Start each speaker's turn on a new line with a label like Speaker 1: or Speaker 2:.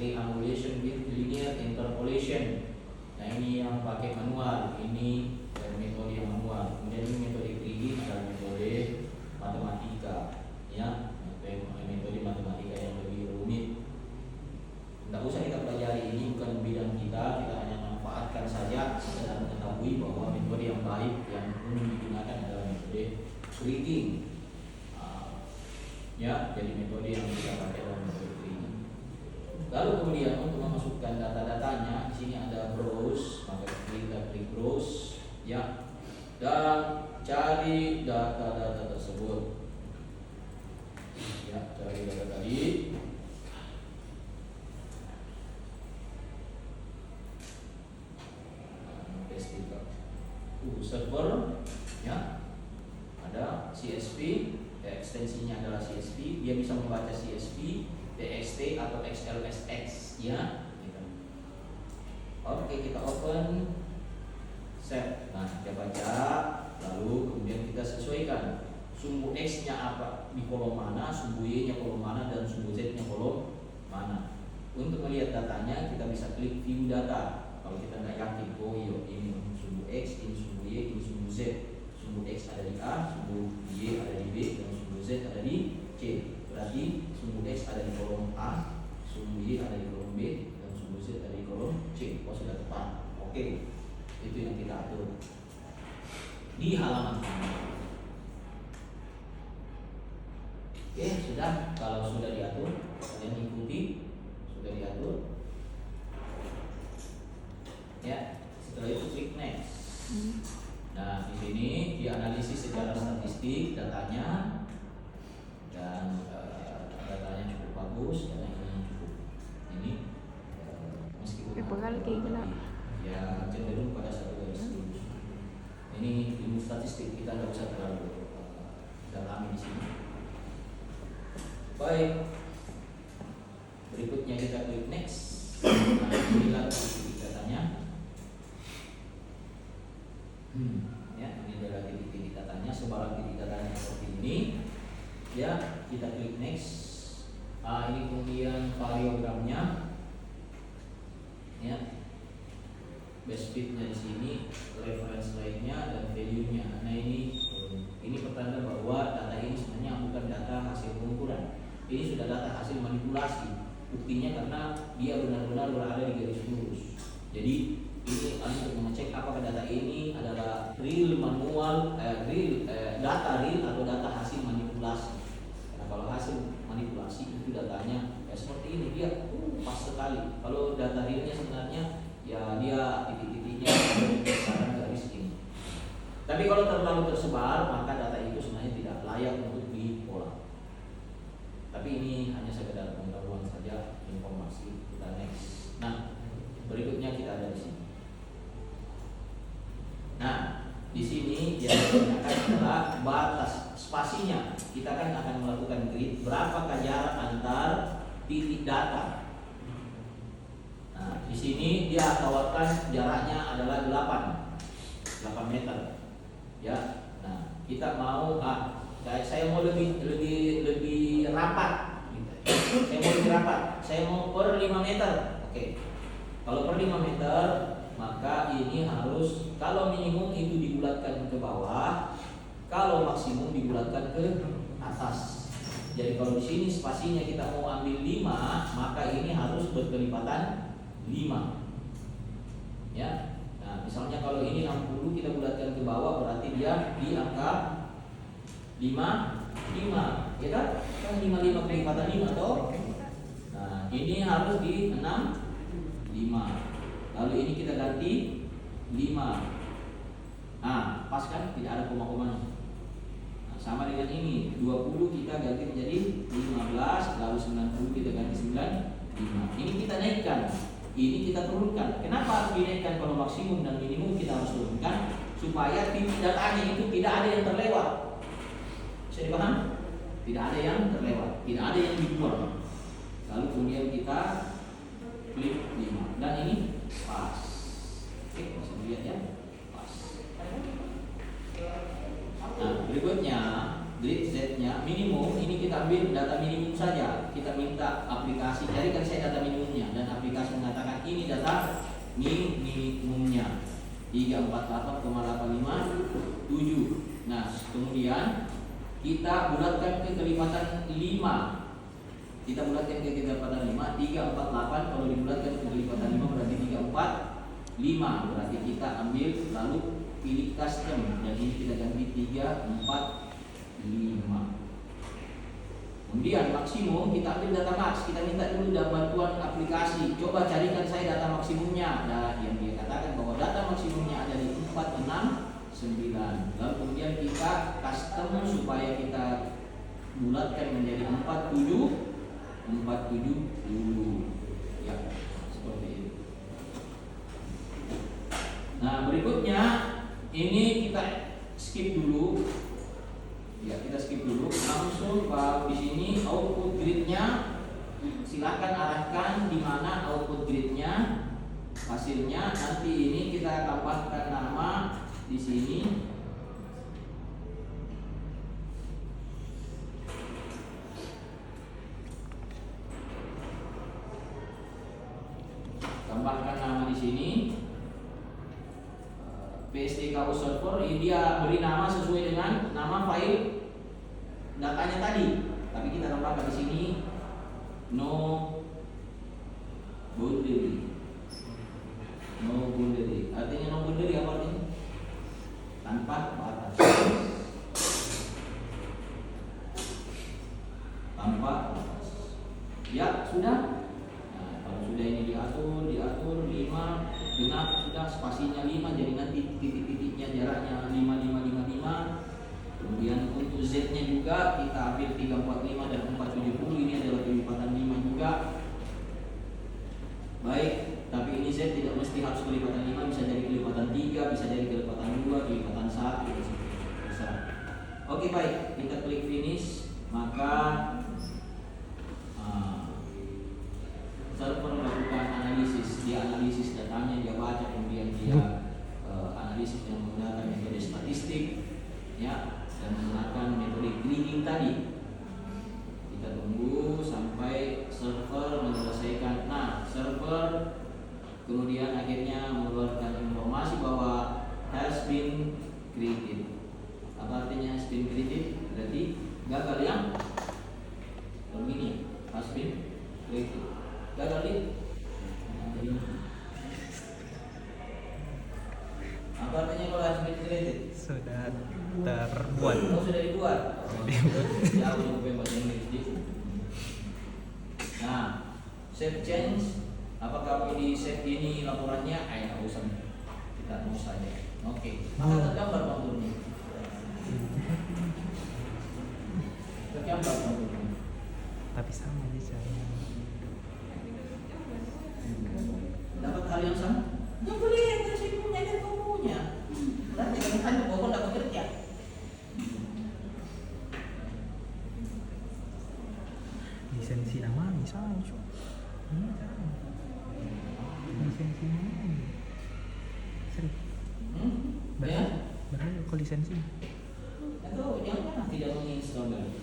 Speaker 1: triangulation with linear interpolation. Nah ini yang pakai manual, ini metode yang manual. Kemudian ini metode grading adalah metode matematika, ya, metode matematika yang lebih rumit. Tidak usah kita pelajari, ini bukan bidang kita hanya manfaatkan saja dan mengetahui bahwa metode yang baik yang umum digunakan adalah metode grading. Ya, jadi metode yang kita pakai adalah metode grading. Lalu kemudian untuk memasukkan data-datanya, di sini ada browse, maka kita klik browse, ya, dan cari data-data tersebut. Ya, cari data tadi. Server, ya, ada CSV, ekstensinya adalah CSV, dia bisa membaca CSV, TXT atau XLSX, ya. Gitu. Oke, kita open, set. Nah, kita baca, lalu kemudian kita sesuaikan sumbu X-nya apa di kolom mana, sumbu Y-nya kolom mana, dan sumbu Z-nya kolom mana. Untuk melihat datanya, kita bisa klik view data. Kalau kita nggak yakin, oh iya ini sumbu X, ini sumbu Y, ini sumbu Z. Sumbu X ada di A, sumbu Y ada di B, dan sumbu Z ada di C. Berarti sumbu X ada di kolom A, sumbu Y ada di kolom B, dan sumbu Z ada di kolom C. Oh sudah tepat. Oke, itu yang kita atur di halaman ini. Oke, sudah. Kalau sudah diatur, kalian ikuti. Sudah diatur. Ya, setelah itu klik next. Nah, di sini dianalisis secara statistik datanya, dan datanya cukup bagus karena ini cukup ini meskipun ya cenderung pada satu garis lurus. Ini ilmu statistik, kita tidak usah terlalu dalami di sini. Baik, berikutnya kita klik next. Nah, inilah titik datanya. Ya, ini adalah titik-titik datanya, sebarang titik datanya seperti ini. Ya, kita klik next. Ini kemudian variogramnya. Ya, best fit-nya di sini, reference rate-nya dan value-nya. Nah ini pertanda bahwa data ini sebenarnya bukan data hasil pengukuran. Ini sudah data hasil manipulasi. Buktinya karena dia benar-benar berada di garis lurus. Jadi ini untuk mengecek apakah data ini adalah real manual, data real atau data hasil manipulasi. Karena kalau hasil manipulasi itu datanya seperti ini, dia pas sekali. Kalau data realnya sebenarnya ya dia titik-titiknya berdasarkan garis ini. Tapi kalau terlalu tersebar, maka data itu sebenarnya tidak layak untuk diolah. Tapi ini hanya sekedar pengetahuan saja, informasi. Kita next. Nah, berikutnya kita ada di sini. Nah, di sini yang ditanyakan adalah batas spasinya. Kita kan akan melakukan grid, berapakah jarak antar titik data. Nah, di sini dia tawarkan jaraknya adalah 8 meter. Ya. Nah, kita mau saya mau lebih rapat gitu. Saya mau lebih rapat. Saya mau per 5 meter. Oke. Kalau per 5 meter, maka ini harus, kalau minimum itu dibulatkan ke bawah, kalau maksimum dibulatkan ke atas. Jadi kalau di sini spasinya kita mau ambil 5, maka ini harus berkelipatan 5. Ya. Nah, misalnya kalau ini 60 kita bulatkan ke bawah, berarti dia di angka 5, ya kan? Kan 5 kelipatan 5 toh. Nah, ini harus di 5. Lalu ini kita ganti 5. Nah, pas kan, tidak ada koma-komanya. Nah, sama dengan ini 20 kita ganti menjadi 15, lalu 90 kita ganti 95. Ini kita naikkan, ini kita turunkan. Kenapa harus dinaikkan? Kalau maksimum dan minimum kita harus turunkan supaya titik datanya itu tidak ada yang terlewat. Bisa dipaham? Tidak ada yang terlewat, tidak ada yang dibuang. Lalu kemudian kita klik 5 dan ini pas. Oke, masih dilihat ya, pas. Nah, berikutnya grid Z-nya minimum ini kita kita ambil data minimum saja. Kita minta aplikasi, carikan saya data minimumnya, dan aplikasi mengatakan ini data minimumnya 348,857. Nah, kemudian kita bulatkan ke kelipatan 5. Kita bulatkan ke kelipatan 5, 348 kalau dibulatkan ke kelipatan 5 berarti 345. Berarti kita ambil lalu pilih custom dan ini kita ganti 345. Kemudian maksimum kita ambil data max, kita minta dulu bantuan aplikasi. Coba carikan saya data maksimumnya. Nah, yang dia katakan bahwa data maksimumnya ada di 469. Lalu kemudian kita custom supaya kita bulatkan menjadi 47 dulu. Ya, seperti itu. Nah, berikutnya ini kita skip dulu. Ya, kita skip dulu. Langsung baru di sini output gridnya. Silakan arahkan di mana output gridnya, hasilnya. Nanti ini kita tambahkan nama di sini. Tambahkan nama di sini. PSDKU server, dia beri nama sesuai dengan nama file datanya tadi. Tapi kita tambahkan di sini no boundary. No boundary. Artinya no boundary apa artinya? Tanpa batas. Tanpa batas. Ya, sudah. Nah, kalau sudah ini diatur 5 genap, sudah spasinya 5, jadi nanti titik-titiknya jaraknya 5555. Kemudian untuk Z-nya juga kita ambil 345 dan 470, ini adalah kelipatan 5 juga. Baik, tapi ini Z tidak mesti harus kelipatan 5, bisa jadi kelipatan 3, bisa jadi kelipatan 2, kelipatan 1, bisa. Oke, baik, kita klik finish, maka server melakukan analisis, dia analisis datanya, dia baca, kemudian dia analisis yang menggunakan metode statistik, ya, dan menggunakan metode grading tadi. Kita tunggu sampai server menyelesaikan. Nah, server kemudian akhirnya mengeluarkan informasi bahwa has been created. Apa artinya has been created? Berarti gagal yang begini, has been created. Gagal nih. Apa artinya kalau has been created?
Speaker 2: Sudah terbuat.
Speaker 1: Oh, sudah dibuat. Ya, udah bahasa Inggris. Nah, save change. Apakah di save ini laporannya? Nggak usah. Kita mau saja. Oke. Maka tergambar konturnya. Tergambar konturnya.
Speaker 2: Tapi sama bisa.
Speaker 1: Dapat hal yang sama? Nggak boleh, kan saya punya dan kamu punya. Nanti kamu tanya bahwa nggak bekerja.
Speaker 2: Lisensi nama misalnya cu. Lisensi nama. Serius.
Speaker 1: Ya?
Speaker 2: Berapa kok lisensi?
Speaker 1: Atau jangan tidak menginstal.